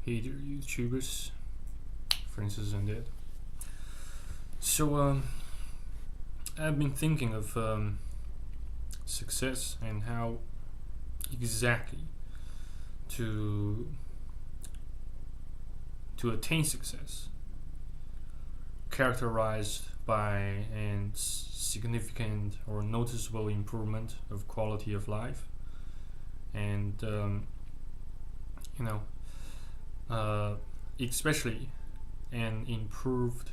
Hey there, YouTubers, Francis and Ed. So, I've been thinking of success and how exactly to attain success, characterized by a significant or noticeable improvement of quality of life, and especially an improved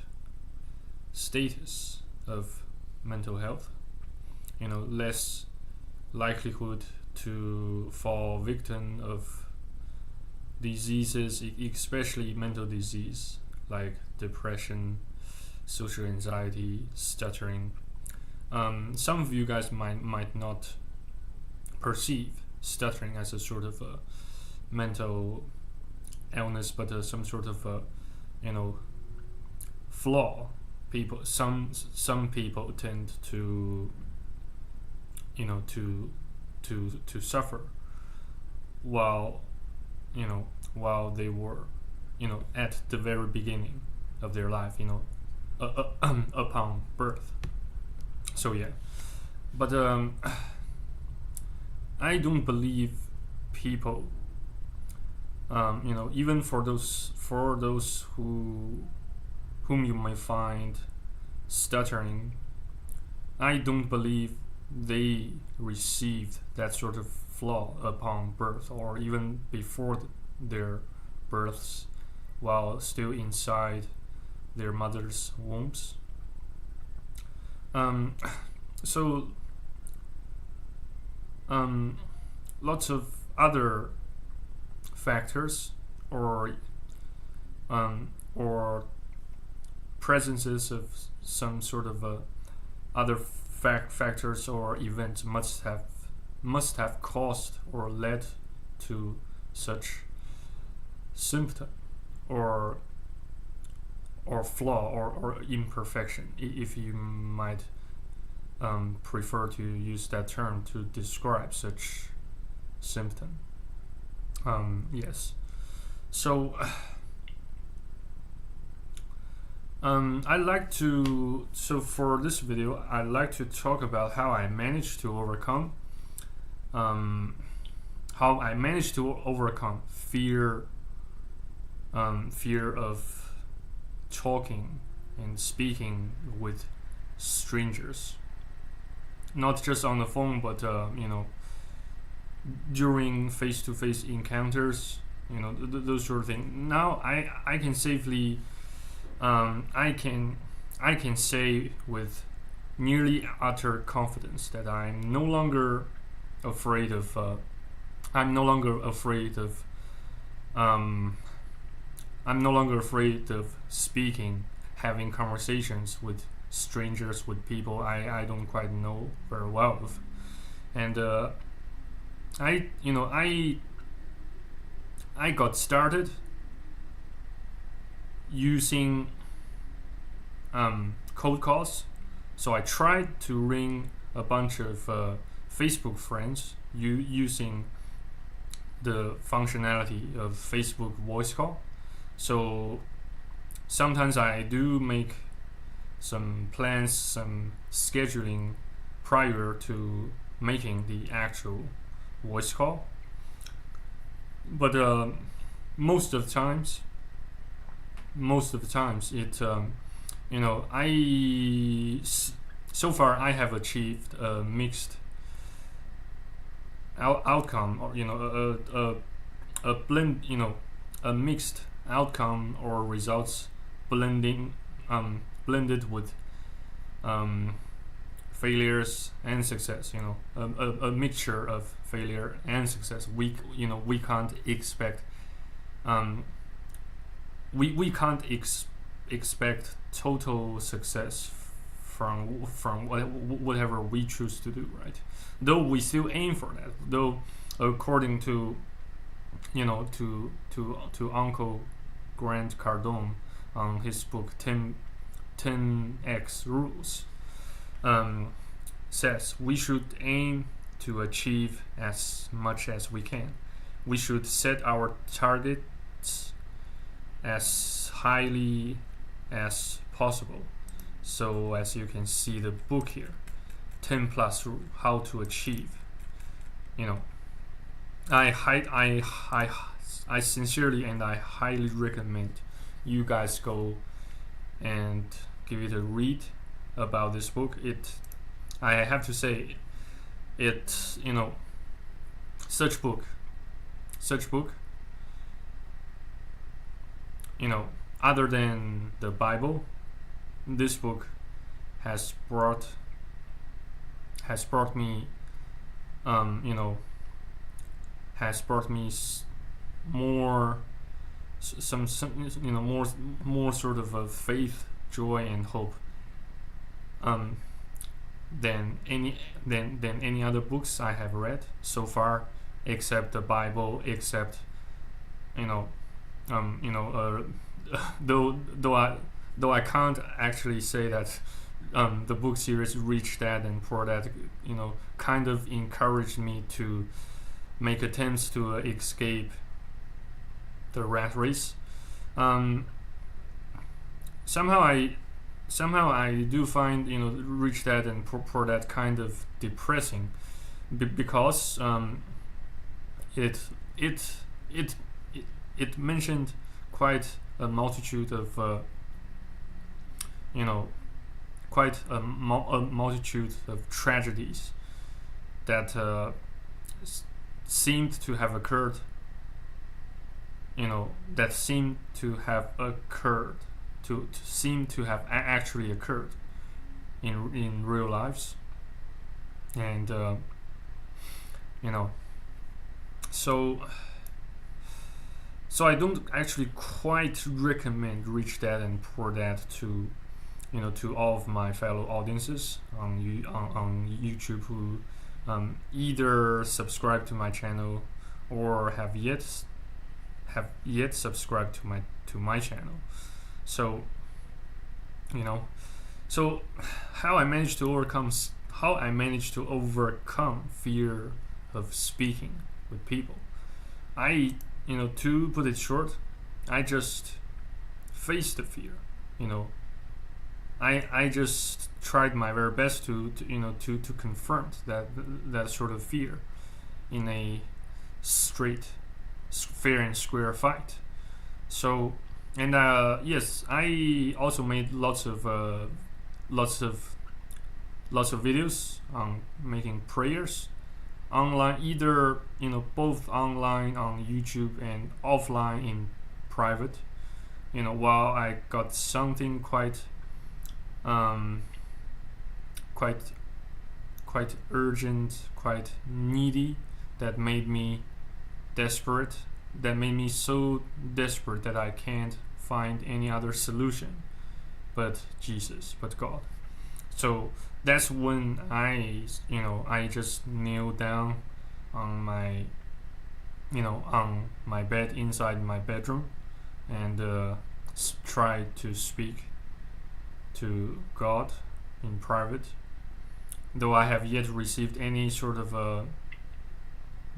status of mental health, less likelihood to fall victim of diseases, especially mental disease like depression, social anxiety, stuttering. Some of you guys might not perceive stuttering as a sort of a mental illness, but some sort of flaw. Some people tend to to suffer while they were at the very beginning of their life, upon birth. So yeah, but I don't believe people, even for those whom you may find stuttering, I don't believe they received that sort of flaw upon birth or even before their births, while still inside their mother's wombs. So lots of other factors or presences of some sort of other factors or events must have caused or led to such symptom or flaw or imperfection, if you might prefer to use that term to describe such symptom. Yes. So for this video, I'd like to talk about how I managed to overcome fear of talking and speaking with strangers, not just on the phone, but during face-to-face encounters, those sort of things. Now I can safely I can say with nearly utter confidence that I'm no longer afraid of speaking, having conversations with strangers, with people I don't quite know very well of. And I got started using cold calls. So I tried to ring a bunch of Facebook friends using the functionality of Facebook voice call. So sometimes I do make some plans, some scheduling prior to making the actual voice call. But most of the times it so far I have achieved a mixed outcome, or a blend, a mixed outcome or results blended with failures and success, a mixture of failure and success. We can't expect we can't expect total success from whatever we choose to do, right? Though we still aim for that, though according to Uncle Grant Cardone on his book 10x rules, says we should aim to achieve as much as we can. We should set our targets as highly as possible. So as you can see the book here, 10 plus rule, how to achieve. I sincerely and I highly recommend you guys go and give it a read about this book. I have to say, such book, other than the Bible, this book has brought me, has brought me more, some more sort of a faith, joy, and hope than any other books I have read so far, except the Bible, except though I can't actually say that the book series Rich Dad and Poor Dad kind of encouraged me to make attempts to escape the rat race. Somehow I do find Rich Dad and Poor Dad kind of depressing, because it mentioned quite a multitude of quite a multitude of tragedies that seemed to have occurred. That seemed to have occurred, to seem to have actually occurred in real lives, and so I don't actually quite recommend Rich Dad and Poor Dad to all of my fellow audiences on YouTube who either subscribe to my channel or have yet subscribed to my channel. So how I managed to overcome fear of speaking with people. To put it short, I just faced the fear. I just tried my very best to confront that sort of fear in a straight, fair and square fight. So, and yes, I also made lots of videos on making prayers online, either both online on YouTube and offline in private. While I got something quite urgent, quite needy, that made me desperate, that made me so desperate that I can't find any other solution but Jesus, but God. So that's when I just kneel down on my bed inside my bedroom and try to speak to God in private, though I have yet received any sort of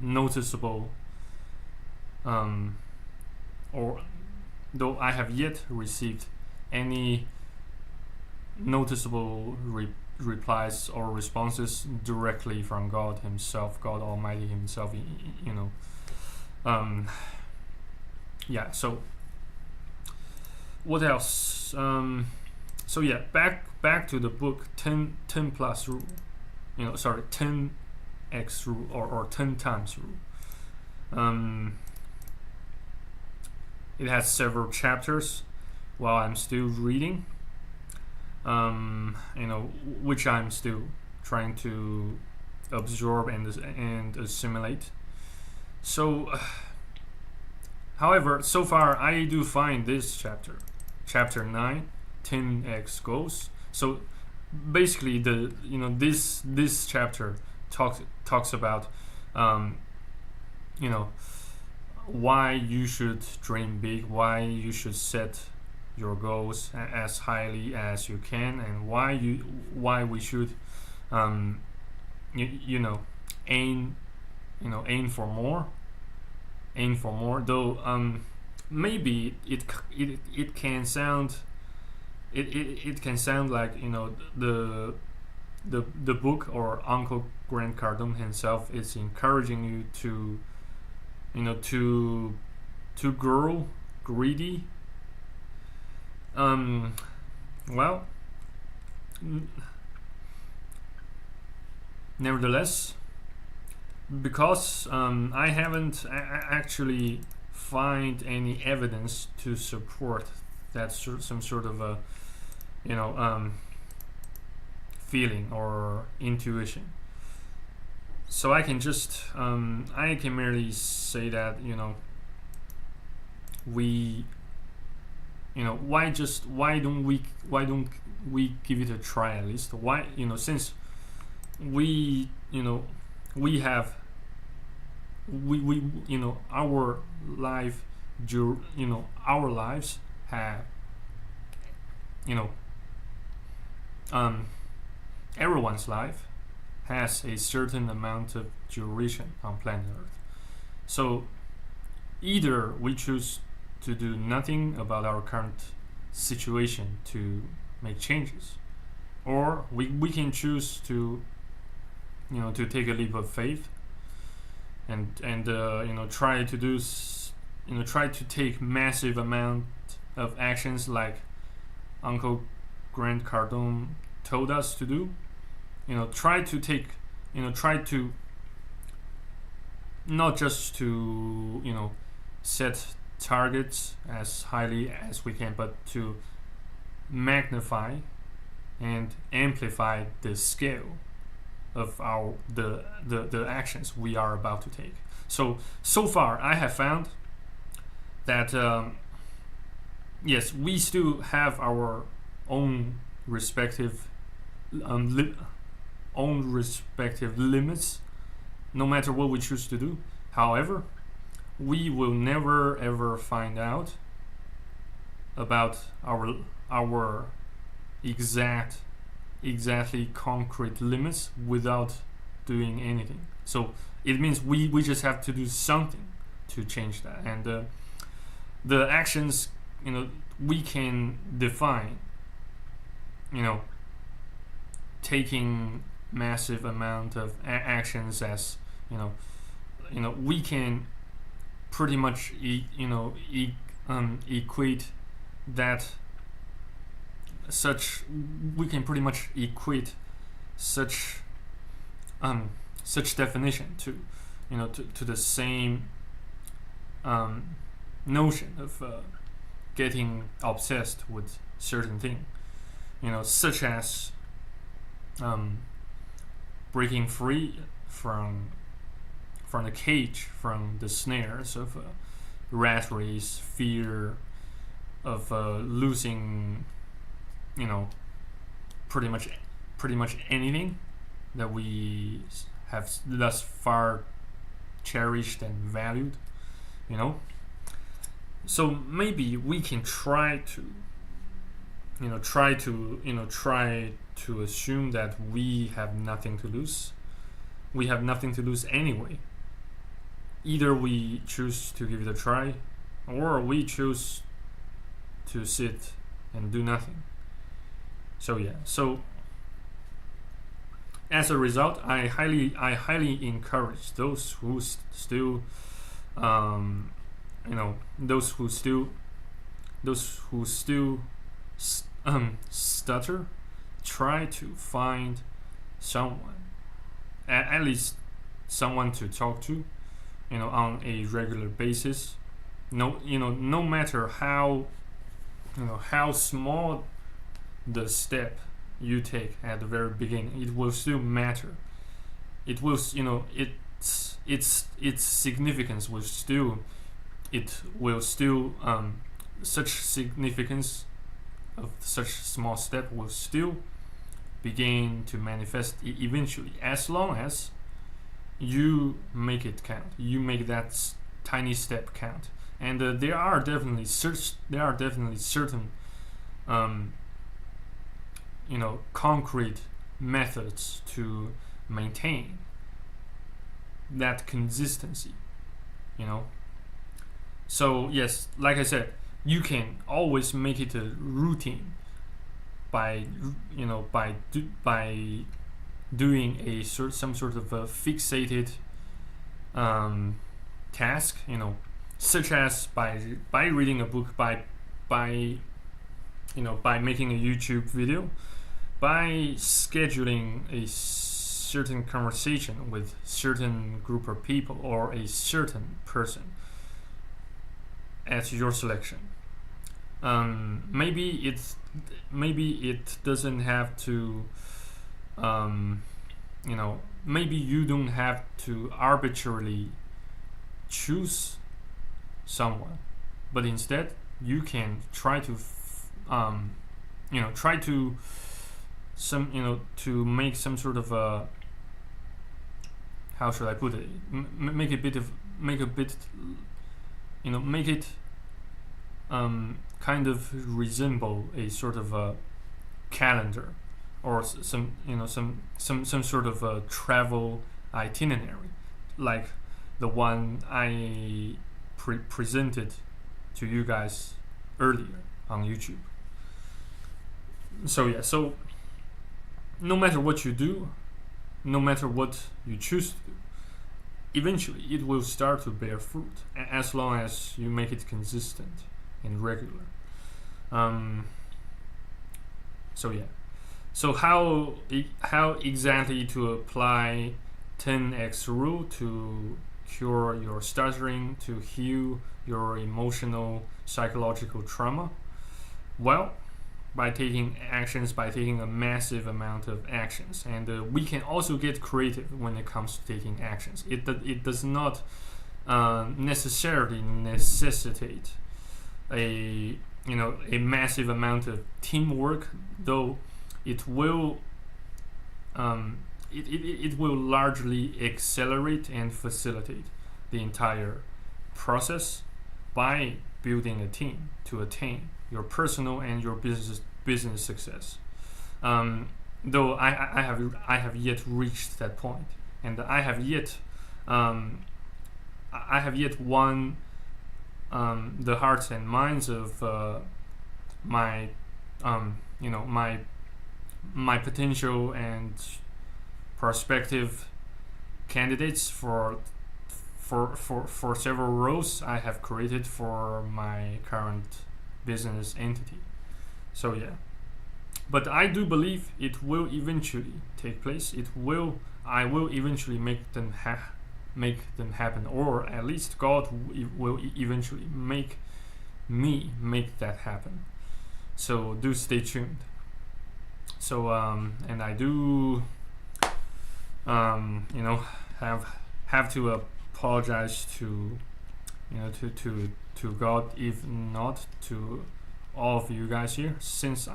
noticeable or though I have yet received any noticeable replies or responses directly from God Himself, God Almighty Himself. Yeah. So what else? So yeah, back to the book 10 plus rule. 10x rule or 10 times rule. It has several chapters while I'm still reading. Which I'm still trying to absorb and assimilate. So, however, so far I do find this chapter 9, 10x goals. So basically, this chapter talks about why you should dream big, why you should set your goals as highly as you can, and why we should aim for more, though maybe it can sound it can sound like, the book or Uncle Grant Cardone himself is encouraging you to, to grow greedy. Well, nevertheless, because I haven't actually find any evidence to support that some sort of a, you know feeling or intuition. So I can just I can merely say that, we, why don't we give it a try at least? Why, since we, we have we our life, our lives have, you know everyone's life has a certain amount of duration on planet Earth. So either we choose to do nothing about our current situation to make changes, or we can choose to, to take a leap of faith and try to do try to take massive amount of actions like Uncle Grant Cardone told us to do. Try to take, try to not just to, set targets as highly as we can, but to magnify and amplify the scale of our the actions we are about to take. So far I have found that, yes, we still have our own respective limits, no matter what we choose to do. However, we will never ever find out about our exactly concrete limits without doing anything. So it means we just have to do something to change that, and the actions, we can define, taking massive amount of actions as, we can pretty much equate that such we can pretty much equate such such definition to, to the same notion of getting obsessed with certain thing, such as breaking free from the cage, from the snares of rat race, fear of losing, pretty much anything that we have thus far cherished and valued. So maybe we can try to assume that we have nothing to lose. We have nothing to lose anyway. Either we choose to give it a try, or we choose to sit and do nothing. So yeah. So as a result, I highly encourage those who still, those who still stutter, try to find someone, at least someone to talk to, on a regular basis. No matter how, how small the step you take at the very beginning, it will still matter. It will, its significance will still, such significance of such small step will still begin to manifest eventually, as long as you make it count. You make that tiny step count, and there are definitely certain concrete methods to maintain that consistency. So yes, like I said, you can always make it a routine by by doing some sort of a fixated task, such as by reading a book, by by making a YouTube video, by scheduling a certain conversation with certain group of people or a certain person at your selection. Maybe it doesn't have to, maybe you don't have to arbitrarily choose someone, but instead you can try to try to to make some sort of a, how should I put it, make it kind of resemble a sort of a calendar, or some sort of a travel itinerary, like the one I presented to you guys earlier on YouTube. So yeah, so no matter what you do, no matter what you choose to do, eventually it will start to bear fruit, as long as you make it consistent and regular. So yeah, so how exactly to apply 10x rule to cure your stuttering, to heal your emotional psychological trauma? Well, by taking actions, by taking a massive amount of actions, and we can also get creative when it comes to taking actions. It does not necessarily necessitate a massive amount of teamwork, though it will it will largely accelerate and facilitate the entire process by building a team to attain your personal and your business success. Though I have yet reached that point, and I have yet won the hearts and minds of my my potential and prospective candidates for several roles I have created for my current business entity. So yeah, but I do believe it will eventually take place. I will eventually make them happen, or at least God will eventually make me make that happen. So do stay tuned. So and I do have to apologize to to God, if not to all of you guys here, since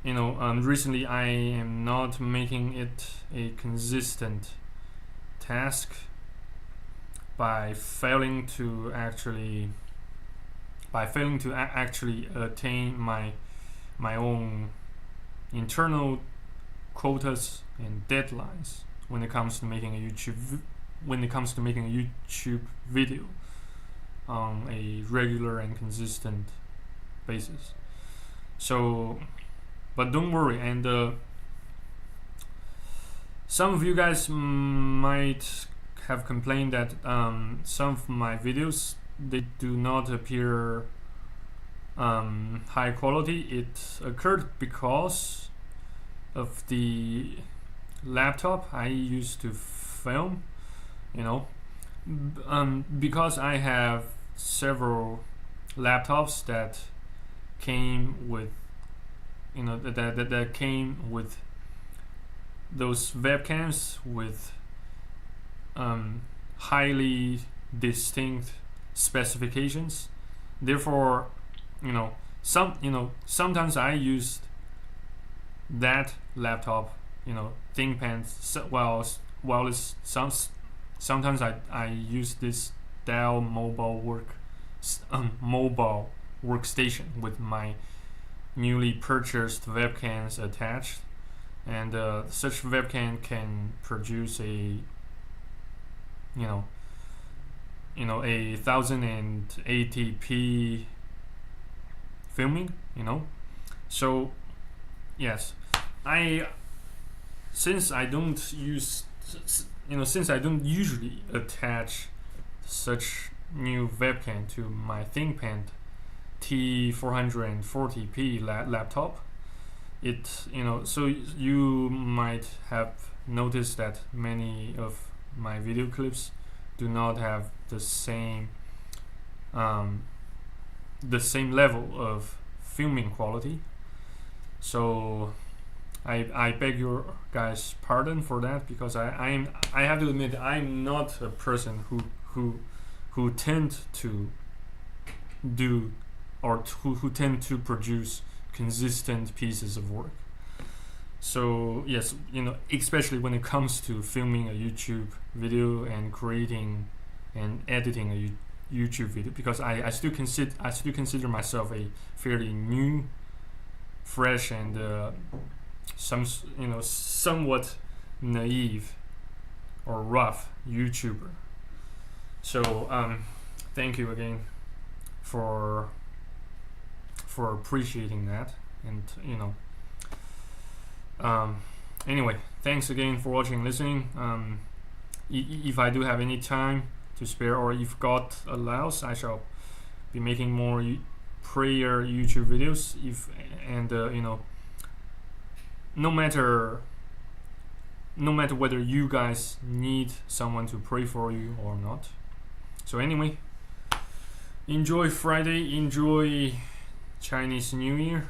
recently I am not making it a consistent task by failing to actually attain my own internal quotas and deadlines when it comes to making a YouTube video on a regular and consistent basis. So, but don't worry, and some of you guys might have complained that some of my videos, they do not appear high quality. It occurred because of the laptop I used to film, because I have several laptops that came with that came with those webcams with highly distinct specifications. Therefore, sometimes I used that laptop, ThinkPad, while sometimes I use this Dell mobile workstation with my newly purchased webcams attached, and such webcam can produce a a 1080p filming, so yes, I since I don't use since I don't usually attach such new webcam to my ThinkPad T440p laptop, so you might have noticed that many of my video clips do not have the same level of filming quality. So I beg your guys' pardon for that, because I have to admit, I'm not a person who tend to do or who tend to produce consistent pieces of work. So yes, especially when it comes to filming a YouTube video and creating and editing a YouTube video, because I still consider myself a fairly new, fresh, and somewhat naive or rough YouTuber. So thank you again for appreciating that, and anyway, thanks again for watching and listening. If I do have any time to spare, or if God allows, I shall be making more prayer YouTube videos. No matter whether you guys need someone to pray for you or not. So anyway, enjoy Friday, enjoy Chinese New Year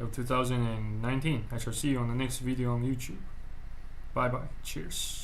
of 2019. I shall see you on the next video on YouTube. Bye bye. Cheers.